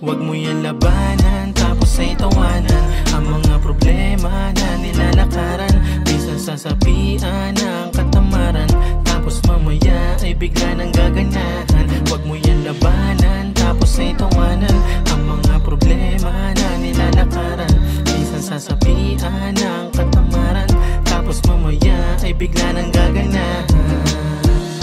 Huwag mo yan labanan, tapos ay tawanan ang mga problema na nilalakaran. Minsan sasabihan ng katamaran, tapos mamaya ay bigla nang gaganahan. Huwag mo yan labanan, tapos ay tawanan ang mga problema na nilalakaran. Minsan sasabihan ng katamaran, tapos mamaya ay bigla nang gaganahan.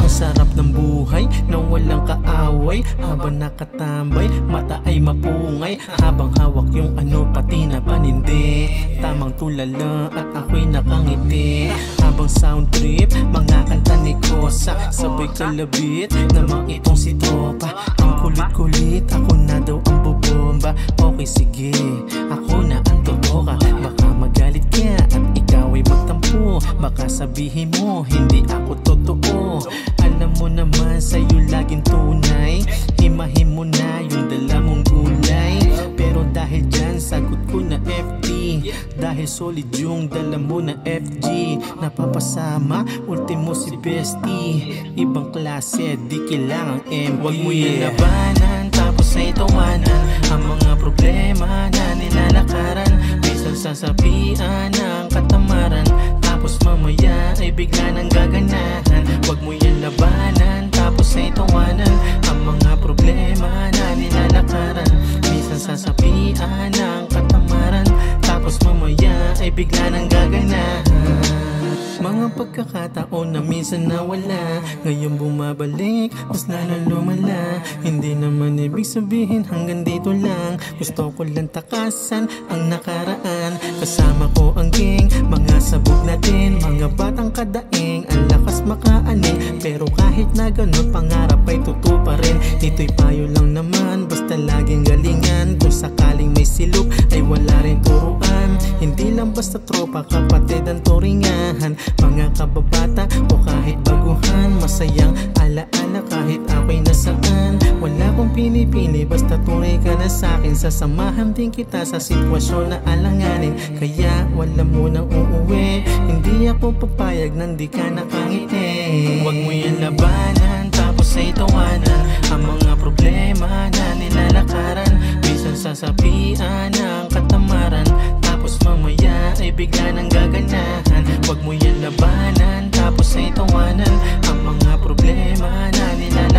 Ang sarap ng buhay na walang kaaway, habang nakatambay, mata ay mapungay, habang hawak yung ano pati na panindi. Tamang tulala at ako'y nakangiti, habang sound trip, mga kanta ni Kosa. Sabay kalabit naman itong si Tropa. Ang kulit-kulit, ako na daw ang bobomba. Okay sige, ako na ang totoka. Baka magalit ka at ikaw ay magtampo. Baka sabihin mo hindi ako totoo. Alam mo naman sa'yo laging tunay, himahin mo na yung dala mong gulay. Pero dahil dyan sagot ko na FD, dahil solid yung dala mo na FG. Napapasama, ultimo si bestie, ibang klase, di kailangang MG. Huwag mo yan labanan, tapos ay tawanan ang mga problema na nilalakaran. Minsan sasabihan ng katamaran, tapos mamaya ay bigla nang gaganahan. Huwag mo yan labanan, tapos ay tawanan ang mga problema na nilalakaran. Minsan sasabihan ng katamaran, tapos mamaya ay bigla nang gaganahan. Mga pagkakataon na minsan nawala, ngayon bumabalik, mas lalong lumala. Hindi naman ibig sabihin hanggang dito lang, gusto ko lang takasan ang nakaraan. Kasama ko ang gang, mga sabog natin, mga batang kadaing, ang lakas makaaning. Pero kahit na ganun, pangarap ay totoo pa rin. Ito'y payo lang naman, basta laging galingan. Kung sakaling may silok ay wala rin turuan. Hindi lang basta tropa, kapatid ang turingahan. Mga kababata o kahit baguhan, masayang alaala kahit ako'y nasaan. Wala kong pinipili, basta tunay ka na sa'kin. Sasamahan din kita sa sitwasyon na alanganin. Kaya wala mo nang uuwi, hindi ako papayag nang di ka nakangiti. Huwag mo yan labanan, tapos ay tawanan ang mga problema na nilalakaran. Minsan sasabihan ng katamaran, tapos mamaya ay bigla nang gaganahan. Huwag mo yan labanan, tapos ay tawanan ang mga problema na nilalakaran.